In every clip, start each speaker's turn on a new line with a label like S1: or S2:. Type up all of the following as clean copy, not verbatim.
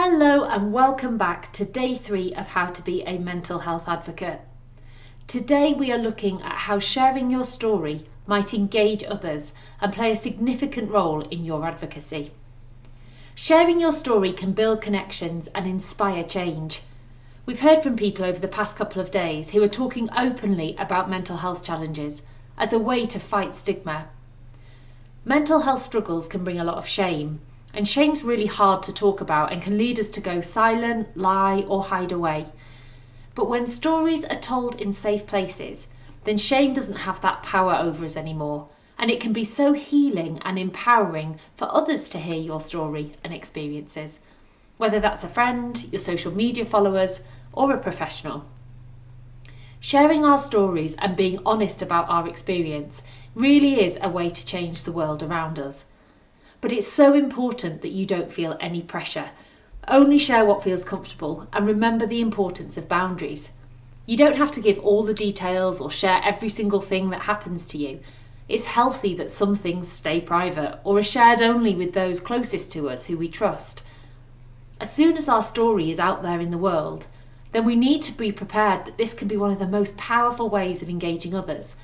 S1: Hello and welcome back to day 3 of How to Be a Mental Health Advocate. Today we are looking at how sharing your story might engage others and play a significant role in your advocacy. Sharing your story can build connections and inspire change. We've heard from people over the past couple of days who are talking openly about mental health challenges as a way to fight stigma. Mental health struggles can bring a lot of shame. And shame's really hard to talk about and can lead us to go silent, lie or hide away. But when stories are told in safe places, then shame doesn't have that power over us anymore. And it can be so healing and empowering for others to hear your story and experiences, whether that's a friend, your social media followers or a professional. Sharing our stories and being honest about our experience really is a way to change the world around us. But it's so important that you don't feel any pressure. Only share what feels comfortable and remember the importance of boundaries. You don't have to give all the details or share every single thing that happens to you. It's healthy that some things stay private or are shared only with those closest to us who we trust. As soon as our story is out there in the world, then we need to be prepared that this can be one of the most powerful ways of engaging others.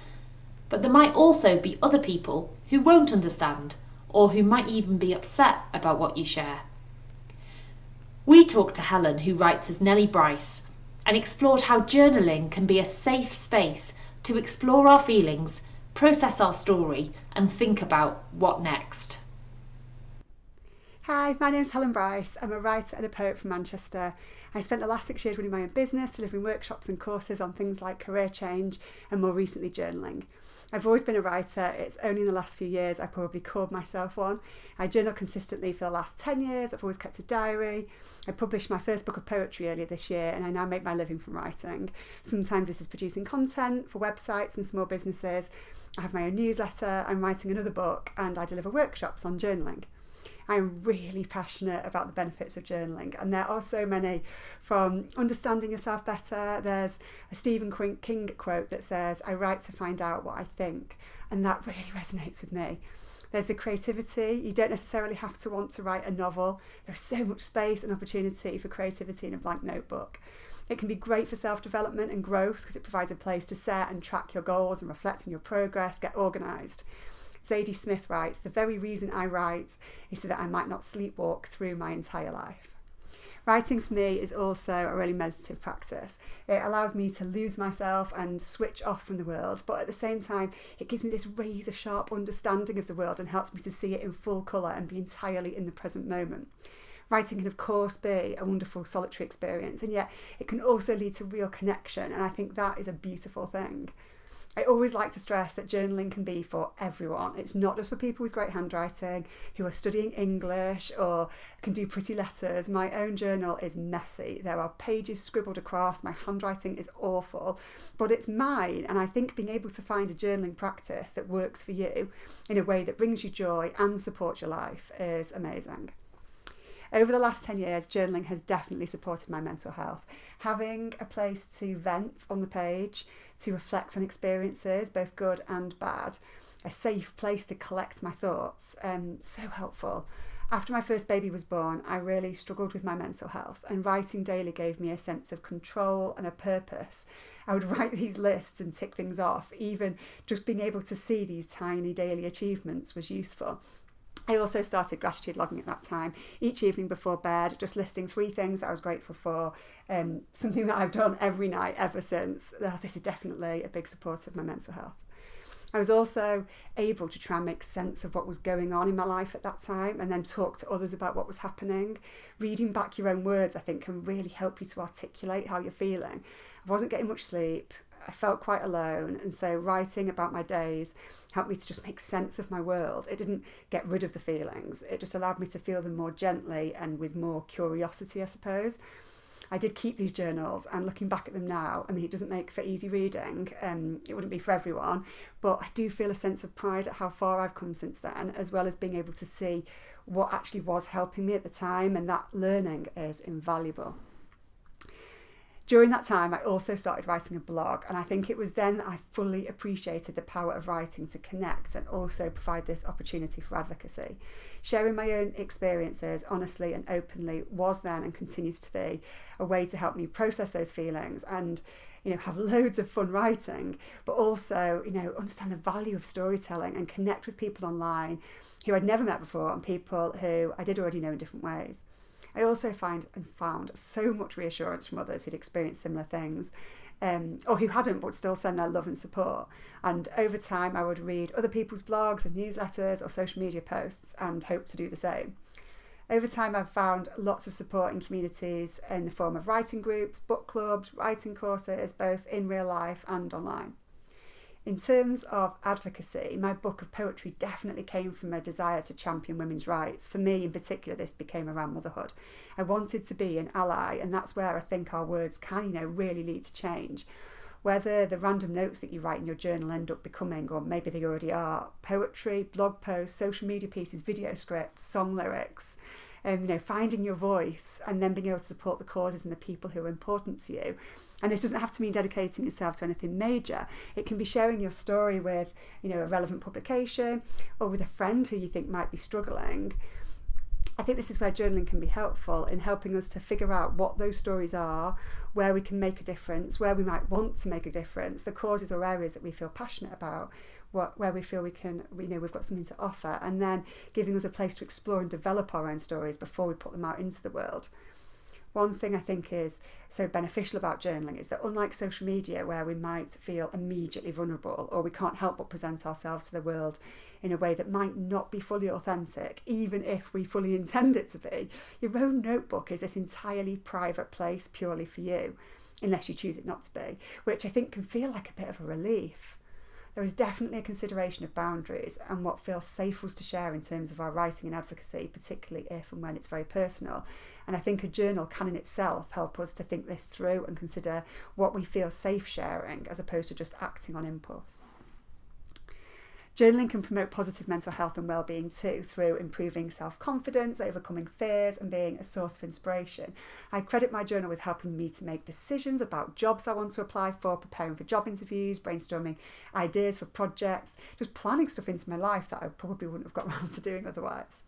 S1: But there might also be other people who won't understand, or who might even be upset about what you share. We talked to Helen, who writes as Nellie Bryce, and explored how journaling can be a safe space to explore our feelings, process our story, and think about what next.
S2: Hi, my name's Helen Bryce. I'm a writer and a poet from Manchester. I spent the last 6 years running my own business, delivering workshops and courses on things like career change and more recently journaling. I've always been a writer. It's only in the last few years I probably called myself one. I journal consistently for the last 10 years. I've always kept a diary. I published my first book of poetry earlier this year and I now make my living from writing. Sometimes this is producing content for websites and small businesses. I have my own newsletter, I'm writing another book and I deliver workshops on journaling. I'm really passionate about the benefits of journaling, and there are so many, from understanding yourself better. There's a Stephen King quote that says, "I write to find out what I think," and that really resonates with me. There's the creativity. You don't necessarily have to want to write a novel. There's so much space and opportunity for creativity in a blank notebook. It can be great for self-development and growth because it provides a place to set and track your goals and reflect on your progress, get organised. Zadie Smith writes, "The very reason I write is so that I might not sleepwalk through my entire life." Writing for me is also a really meditative practice. It allows me to lose myself and switch off from the world, but at the same time, it gives me this razor sharp understanding of the world and helps me to see it in full colour and be entirely in the present moment. Writing can of course be a wonderful solitary experience, and yet it can also lead to real connection, and I think that is a beautiful thing. I always like to stress that journaling can be for everyone. It's not just for people with great handwriting, who are studying English or can do pretty letters. My own journal is messy. There are pages scribbled across. My handwriting is awful, but it's mine. And I think being able to find a journaling practice that works for you in a way that brings you joy and supports your life is amazing. Over the last 10 years, journaling has definitely supported my mental health. Having a place to vent on the page, to reflect on experiences, both good and bad, a safe place to collect my thoughts, so helpful. After my first baby was born, I really struggled with my mental health, and writing daily gave me a sense of control and a purpose. I would write these lists and tick things off. Even just being able to see these tiny daily achievements was useful. I also started gratitude logging at that time, each evening before bed, just listing 3 things that I was grateful for, something that I've done every night ever since. This is definitely a big supporter of my mental health. I was also able to try and make sense of what was going on in my life at that time and then talk to others about what was happening. Reading back your own words, I think, can really help you to articulate how you're feeling. I wasn't getting much sleep. I felt quite alone, and so writing about my days helped me to just make sense of my world. It didn't get rid of the feelings, it just allowed me to feel them more gently and with more curiosity, I suppose. I did keep these journals, and looking back at them now, I mean, it doesn't make for easy reading. It wouldn't be for everyone, but I do feel a sense of pride at how far I've come since then, as well as being able to see what actually was helping me at the time, and that learning is invaluable. During that time, I also started writing a blog, and I think it was then that I fully appreciated the power of writing to connect and also provide this opportunity for advocacy. Sharing my own experiences honestly and openly was then and continues to be a way to help me process those feelings and have loads of fun writing, but also, understand the value of storytelling and connect with people online who I'd never met before and people who I did already know in different ways. I also found so much reassurance from others who'd experienced similar things, or who hadn't but still send their love and support. And over time, I would read other people's blogs and newsletters or social media posts and hope to do the same. Over time, I've found lots of support in communities in the form of writing groups, book clubs, writing courses, both in real life and online. In terms of advocacy, my book of poetry definitely came from a desire to champion women's rights. For me in particular, this became around motherhood. I wanted to be an ally, and that's where I think our words can, really lead to change. Whether the random notes that you write in your journal end up becoming, or maybe they already are, poetry, blog posts, social media pieces, video scripts, song lyrics, finding your voice and then being able to support the causes and the people who are important to you. And this doesn't have to mean dedicating yourself to anything major. It can be sharing your story with, a relevant publication or with a friend who you think might be struggling. I think this is where journaling can be helpful in helping us to figure out what those stories are, where we can make a difference, where we might want to make a difference, the causes or areas that we feel passionate about, where we feel we've got something to offer, and then giving us a place to explore and develop our own stories before we put them out into the world. One thing I think is so beneficial about journaling is that unlike social media, where we might feel immediately vulnerable or we can't help but present ourselves to the world in a way that might not be fully authentic, even if we fully intend it to be, your own notebook is this entirely private place purely for you, unless you choose it not to be, which I think can feel like a bit of a relief. There is definitely a consideration of boundaries and what feels safe for us to share in terms of our writing and advocacy, particularly if and when it's very personal. And I think a journal can in itself help us to think this through and consider what we feel safe sharing as opposed to just acting on impulse. Journaling can promote positive mental health and well-being too, through improving self-confidence, overcoming fears, and being a source of inspiration. I credit my journal with helping me to make decisions about jobs I want to apply for, preparing for job interviews, brainstorming ideas for projects, just planning stuff into my life that I probably wouldn't have got around to doing otherwise.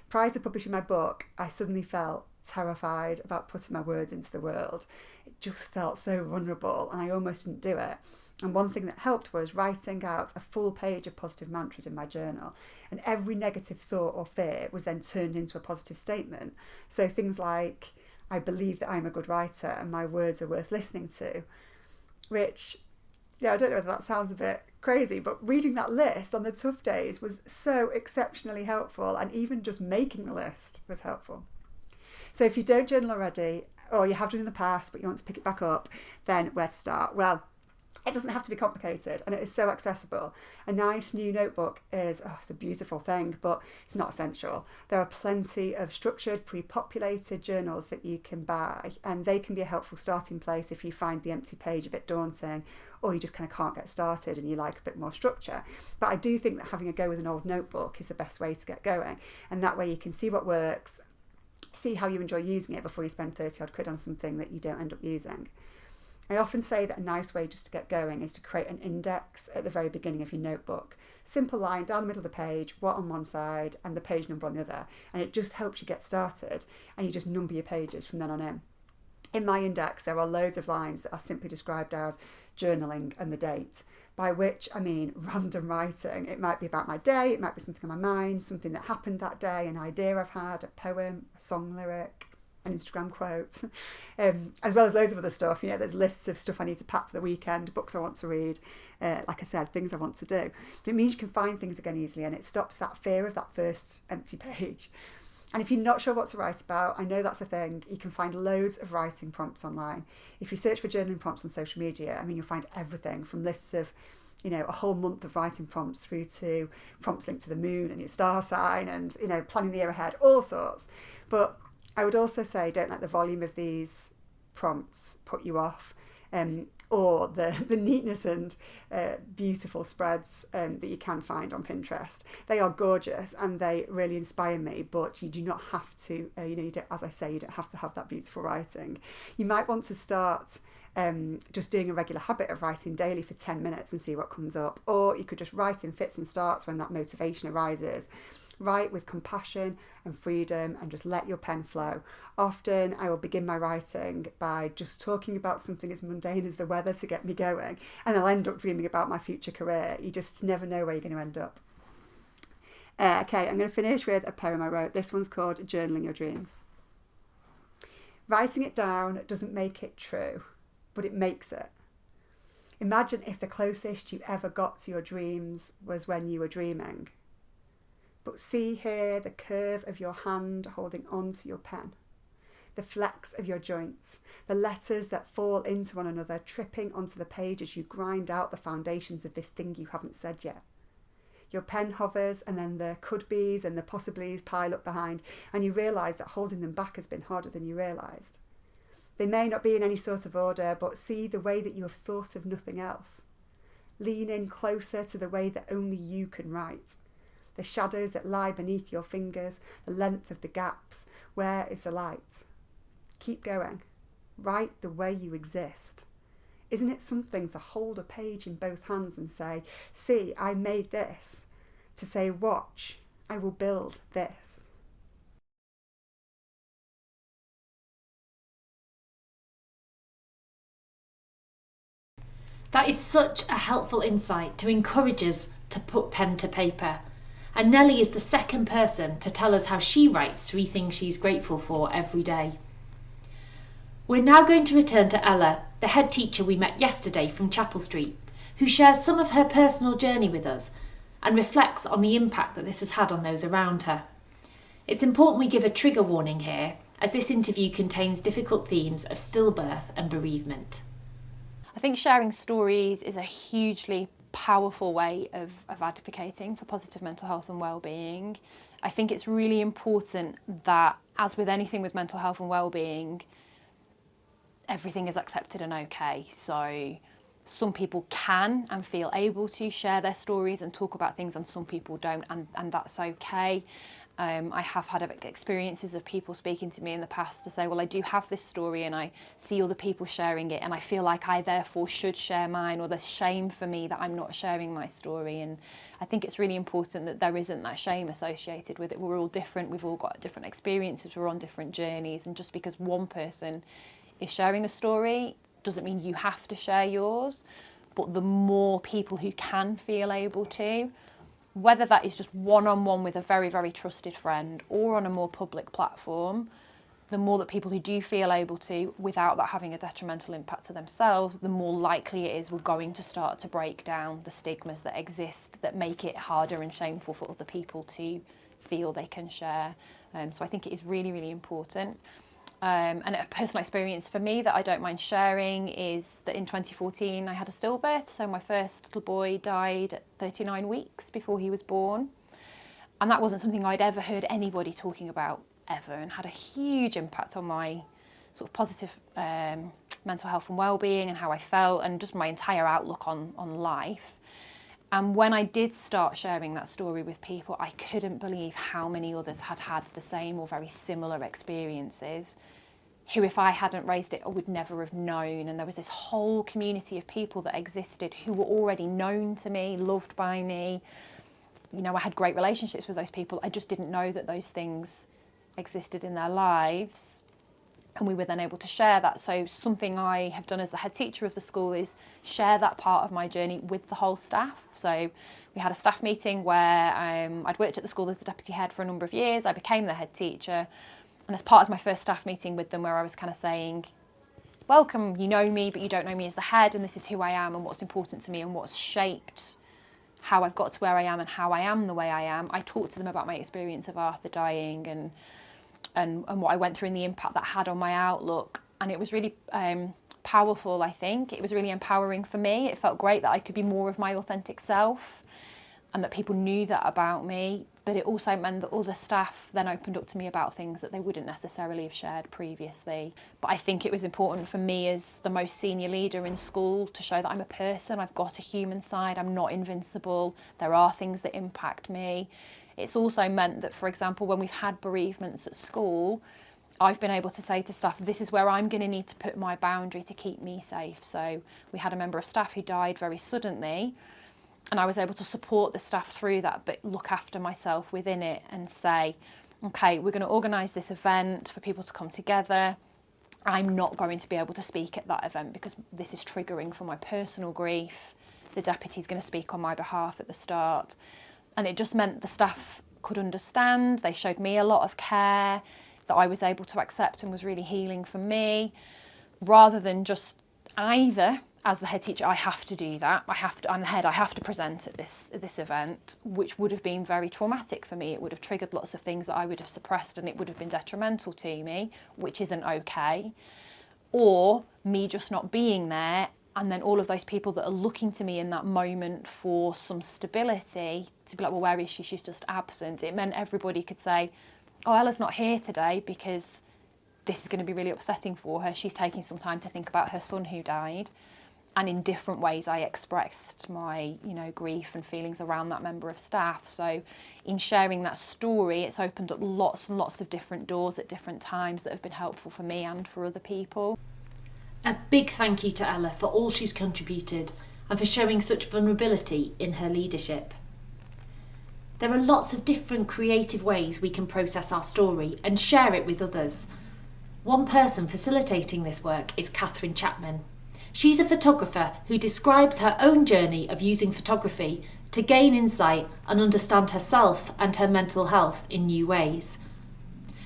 S2: Prior to publishing my book, I suddenly felt terrified about putting my words into the world. It just felt so vulnerable and I almost didn't do it. And one thing that helped was writing out a full page of positive mantras in my journal. And every negative thought or fear was then turned into a positive statement. So things like, I believe that I'm a good writer and my words are worth listening to. Which, I don't know whether that sounds a bit crazy, but reading that list on the tough days was so exceptionally helpful. And even just making the list was helpful. So if you don't journal already, or you have done in the past, but you want to pick it back up, then where to start? Well, it doesn't have to be complicated and it is so accessible. A nice new notebook is it's a beautiful thing, but it's not essential. There are plenty of structured, pre-populated journals that you can buy, and they can be a helpful starting place if you find the empty page a bit daunting or you just kind of can't get started and you like a bit more structure. But I do think that having a go with an old notebook is the best way to get going, and that way you can see what works, see how you enjoy using it before you spend 30 odd quid on something that you don't end up using. I often say that a nice way just to get going is to create an index at the very beginning of your notebook. Simple line down the middle of the page, what on one side and the page number on the other. And it just helps you get started and you just number your pages from then on in. In my index, there are loads of lines that are simply described as journaling and the date, by which I mean random writing. It might be about my day, it might be something on my mind, something that happened that day, an idea I've had, a poem, a song lyric, an Instagram quote, as well as loads of other stuff. There's lists of stuff I need to pack for the weekend, books I want to read, like I said, things I want to do. But it means you can find things again easily, and it stops that fear of that first empty page. And if you're not sure what to write about, I know that's a thing, you can find loads of writing prompts online. If you search for journaling prompts on social media, you'll find everything from lists of a whole month of writing prompts through to prompts linked to the moon and your star sign and, planning the year ahead, all sorts. But I would also say don't let the volume of these prompts put you off. or the neatness and beautiful spreads that you can find on Pinterest. They are gorgeous and they really inspire me, but you do not have to, you don't, as I say, you don't have to have that beautiful writing. You might want to start just doing a regular habit of writing daily for 10 minutes and see what comes up. Or you could just write in fits and starts when that motivation arises. Write with compassion and freedom and just let your pen flow. Often I will begin my writing by just talking about something as mundane as the weather to get me going, and I'll end up dreaming about my future career. You just never know where you're going to end up. Okay, I'm going to finish with a poem I wrote. This one's called Journaling Your Dreams. Writing it down doesn't make it true, but it makes it. Imagine if the closest you ever got to your dreams was when you were dreaming. But see here the curve of your hand holding on to your pen, the flex of your joints, the letters that fall into one another, tripping onto the page as you grind out the foundations of this thing you haven't said yet. Your pen hovers, and then the could-bes and the possiblies pile up behind, and you realise that holding them back has been harder than you realised. They may not be in any sort of order, but see the way that you have thought of nothing else. Lean in closer to the way that only you can write. The shadows that lie beneath your fingers, the length of the gaps. Where is the light? Keep going. Write the way you exist. Isn't it something to hold a page in both hands and say, see, I made this? To say, watch, I will build this.
S1: That is such a helpful insight to encourage us to put pen to paper. And Nellie is the second person to tell us how she writes 3 things she's grateful for every day. We're now going to return to Ella, the head teacher we met yesterday from Chapel Street, who shares some of her personal journey with us and reflects on the impact that this has had on those around her. It's important we give a trigger warning here, as this interview contains difficult themes of stillbirth and bereavement.
S3: I think sharing stories is a hugely powerful way of advocating for positive mental health and well-being. I think it's really important that, as with anything with mental health and well-being, everything is accepted and okay. So some people can and feel able to share their stories and talk about things, and some people don't, and that's okay. I have had experiences of people speaking to me in the past to say, well, I do have this story and I see other people sharing it and I feel like I therefore should share mine, or there's shame for me that I'm not sharing my story. And I think it's really important that there isn't that shame associated with it. We're all different, we've all got different experiences, we're on different journeys, and just because one person is sharing a story doesn't mean you have to share yours. But the more people who can feel able to, whether that is just one-on-one with a very, very trusted friend or on a more public platform, the more that people who do feel able to, without that having a detrimental impact to themselves, the more likely it is we're going to start to break down the stigmas that exist that make it harder and shameful for other people to feel they can share. So I think it is really, really important. And a personal experience for me that I don't mind sharing is that in 2014 I had a stillbirth. So my first little boy died at 39 weeks before he was born. And that wasn't something I'd ever heard anybody talking about ever, and had a huge impact on my sort of positive mental health and well-being and how I felt and just my entire outlook on life. And when I did start sharing that story with people, I couldn't believe how many others had had the same or very similar experiences, who, if I hadn't raised it, I would never have known. And there was this whole community of people that existed who were already known to me, loved by me. You know, I had great relationships with those people. I just didn't know that those things existed in their lives. And we were then able to share that. So something I have done as the head teacher of the school is share that part of my journey with the whole staff. So we had a staff meeting where I'd worked at the school as the deputy head for a number of years. I became the head teacher. And as part of my first staff meeting with them, where I was kind of saying, welcome, you know me, but you don't know me as the head, and this is who I am and what's important to me and what's shaped how I've got to where I am and how I am the way I am. I talked to them about my experience of Arthur dying and what I went through and the impact that had on my outlook. And it was really powerful, I think. It was really empowering for me. It felt great that I could be more of my authentic self. and that people knew that about me, but it also meant that other staff then opened up to me about things that they wouldn't necessarily have shared previously. But I think it was important for me as the most senior leader in school to show that I'm a person, I've got a human side, I'm not invincible, there are things that impact me. It's also meant that, for example, when we've had bereavements at school, I've been able to say to staff, this is where I'm going to need to put my boundary to keep me safe. So we had a member of staff who died very suddenly, and I was able to support the staff through that, but look after myself within it and say, okay, we're going to organise this event for people to come together. I'm not going to be able to speak at that event because this is triggering for my personal grief. The deputy's going to speak on my behalf at the start. And it just meant the staff could understand. They showed me a lot of care that I was able to accept and was really healing for me, rather than just either, as the head teacher, I have to do that. I'm the head, I have to present at this event, which would have been very traumatic for me. It would have triggered lots of things that I would have suppressed, and it would have been detrimental to me, which isn't okay. Or me just not being there, and then all of those people that are looking to me in that moment for some stability to be like, well, where is she? She's just absent. It meant everybody could say, oh, Ella's not here today because this is going to be really upsetting for her. She's taking some time to think about her son who died. And in different ways, I expressed my, grief and feelings around that member of staff. So in sharing that story, it's opened up lots and lots of different doors at different times that have been helpful for me and for other people.
S1: A big thank you to Ella for all she's contributed and for showing such vulnerability in her leadership. There are lots of different creative ways we can process our story and share it with others. One person facilitating this work is Catherine Chapman. She's a photographer who describes her own journey of using photography to gain insight and understand herself and her mental health in new ways.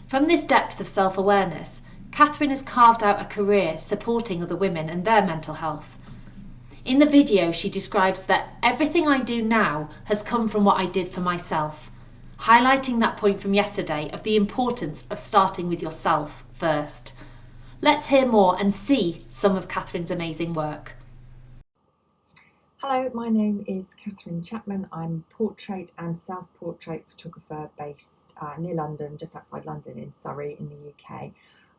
S1: From this depth of self-awareness, Catherine has carved out a career supporting other women and their mental health. In the video, she describes that everything I do now has come from what I did for myself, highlighting that point from yesterday of the importance of starting with yourself first. Let's hear more and see some of Catherine's amazing work.
S4: Hello, my name is Catherine Chapman. I'm a portrait and self-portrait photographer based near London, just outside London in Surrey in the UK.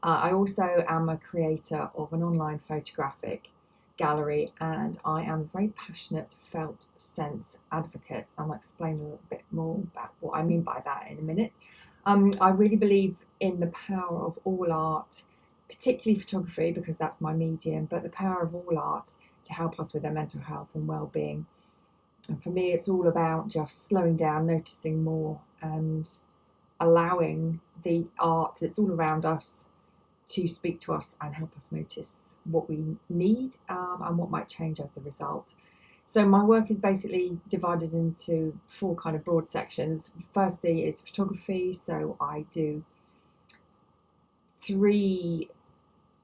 S4: I also am a creator of an online photographic gallery, and I am a very passionate felt sense advocate. I'll explain a little bit more about what I mean by that in a minute. I really believe in the power of all art, particularly photography because that's my medium, but the power of all art to help us with our mental health and well-being. And for me, it's all about just slowing down, noticing more, and allowing the art that's all around us to speak to us and help us notice what we need and what might change as a result. So my work is basically divided into 4 kind of broad sections. Firstly is photography, so I do 3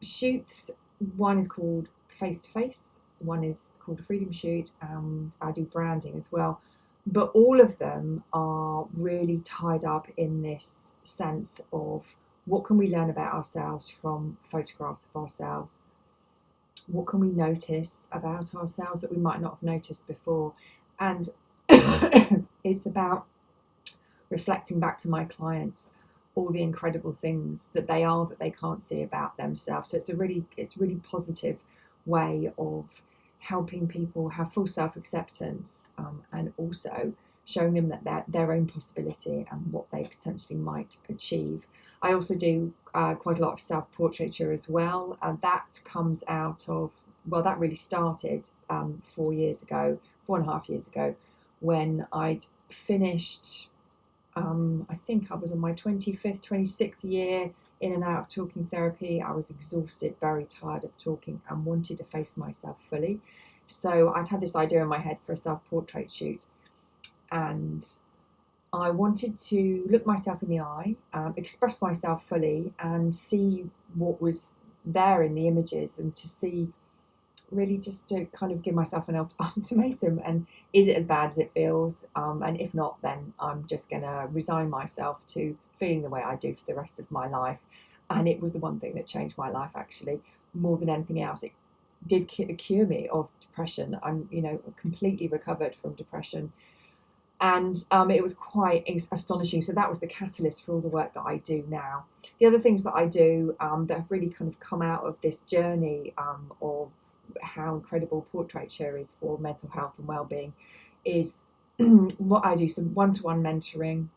S4: shoots. One is called face to face, one is called a freedom shoot, and I do branding as well. But all of them are really tied up in this sense of what can we learn about ourselves from photographs of ourselves? What can we notice about ourselves that we might not have noticed before? And it's about reflecting back to my clients all the incredible things that they are that they can't see about themselves. So it's really positive way of helping people have full self-acceptance and also showing them that their own possibility and what they potentially might achieve. I also do quite a lot of self-portraiture as well, and that comes out of, well, that really started 4.5 years ago, when I'd finished, I think I was on my 25th, 26th year in and out of talking therapy. I was exhausted, very tired of talking, and wanted to face myself fully. So I'd had this idea in my head for a self-portrait shoot, and I wanted to look myself in the eye, express myself fully, and see what was there in the images, and to see, really just to kind of give myself an ultimatum, and is it as bad as it feels? And if not, then I'm just going to resign myself to feeling the way I do for the rest of my life. And it was the one thing that changed my life, actually, more than anything else. It did cure me of depression. I'm, completely recovered from depression. And it was quite astonishing. So that was the catalyst for all the work that I do now. The other things that I do that have really kind of come out of this journey of how incredible Portrait Share is for mental health and well-being is what I do, some one-to-one mentoring,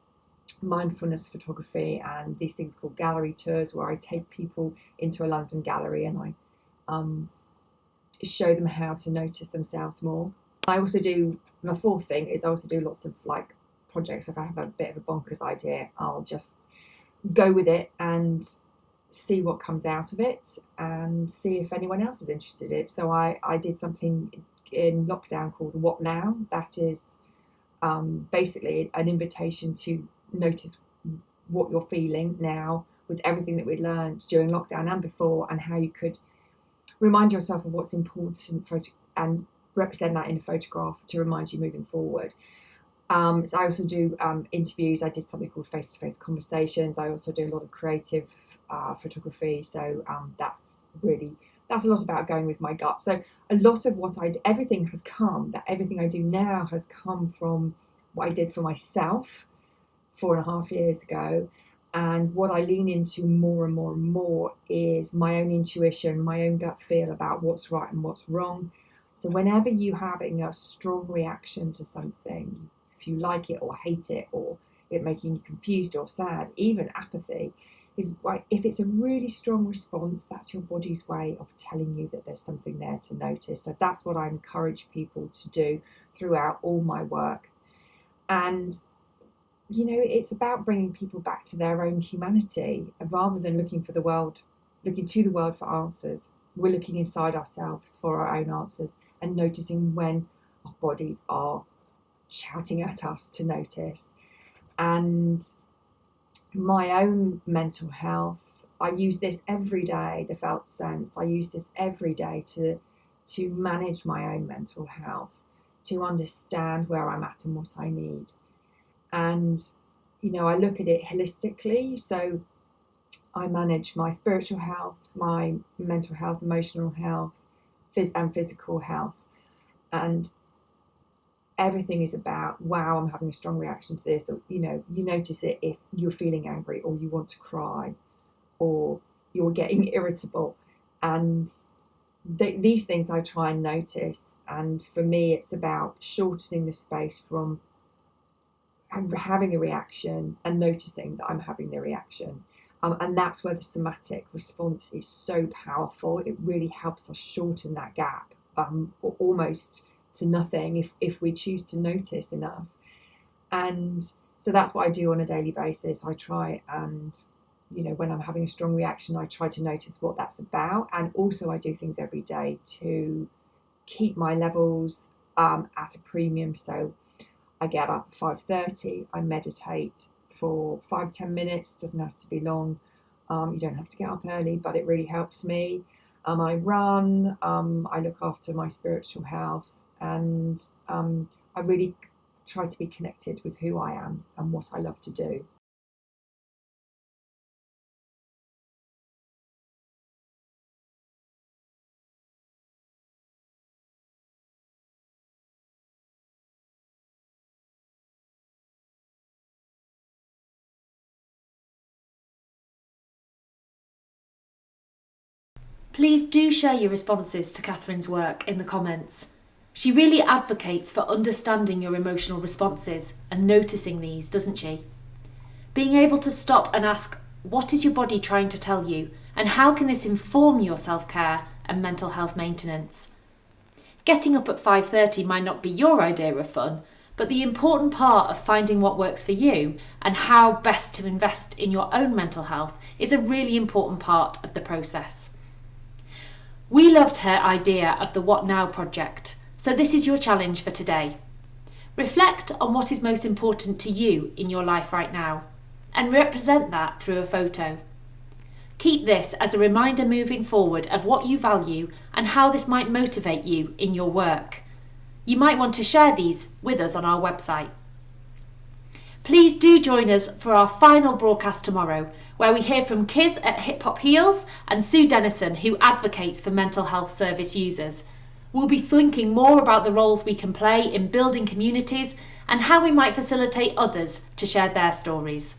S4: mindfulness photography, and these things called gallery tours, where I take people into a London gallery and I show them how to notice themselves more. I also do, the fourth thing is I also do lots of like projects. If I have a bit of a bonkers idea, I'll just go with it and see what comes out of it and see if anyone else is interested in it. So I did something in lockdown called What Now? That is basically an invitation to notice what you're feeling now with everything that we learned during lockdown and before, and how you could remind yourself of what's important and represent that in a photograph to remind you moving forward. So I also do interviews. I did something called face-to-face conversations. I also do a lot of creative photography. So that's a lot about going with my gut. So a lot of what I do, everything I do now has come from what I did for myself 4.5 years ago. And what I lean into more and more and more is my own intuition, my own gut feel about what's right and what's wrong. So whenever you're having a strong reaction to something, if you like it or hate it, or it making you confused or sad, even apathy, if it's a really strong response, that's your body's way of telling you that there's something there to notice. So that's what I encourage people to do throughout all my work. And it's about bringing people back to their own humanity, rather than looking to the world for answers. We're looking inside ourselves for our own answers and noticing when our bodies are shouting at us to notice. And my own mental health, I use this every day, the felt sense. I use this every day to manage my own mental health, to understand where I'm at and what I need. And, I look at it holistically. So I manage my spiritual health, my mental health, emotional health, and physical health. And everything is about, wow, I'm having a strong reaction to this. Or, you notice it if you're feeling angry, or you want to cry, or you're getting irritable. And these things I try and notice. And for me, it's about shortening the space from having a reaction and noticing that I'm having the reaction. And that's where the somatic response is so powerful. It really helps us shorten that gap, almost to nothing, if we choose to notice enough. And so that's what I do on a daily basis. I try and, when I'm having a strong reaction, I try to notice what that's about. And also I do things every day to keep my levels at a premium. So I get up at 5:30, I meditate for 5-10 minutes, doesn't have to be long. You don't have to get up early, but it really helps me. I run, I look after my spiritual health, and I really try to be connected with who I am and what I love to do.
S1: Please do share your responses to Catherine's work in the comments. She really advocates for understanding your emotional responses and noticing these, doesn't she? Being able to stop and ask, what is your body trying to tell you, and how can this inform your self-care and mental health maintenance? Getting up at 5:30 might not be your idea of fun, but the important part of finding what works for you and how best to invest in your own mental health is a really important part of the process. We loved her idea of the What Now project, so this is your challenge for today. Reflect on what is most important to you in your life right now, and represent that through a photo. Keep this as a reminder moving forward of what you value and how this might motivate you in your work. You might want to share these with us on our website. Please do join us for our final broadcast tomorrow, where we hear from Kiz at Hip Hop Heals and Sue Dennison, who advocates for mental health service users. We'll be thinking more about the roles we can play in building communities and how we might facilitate others to share their stories.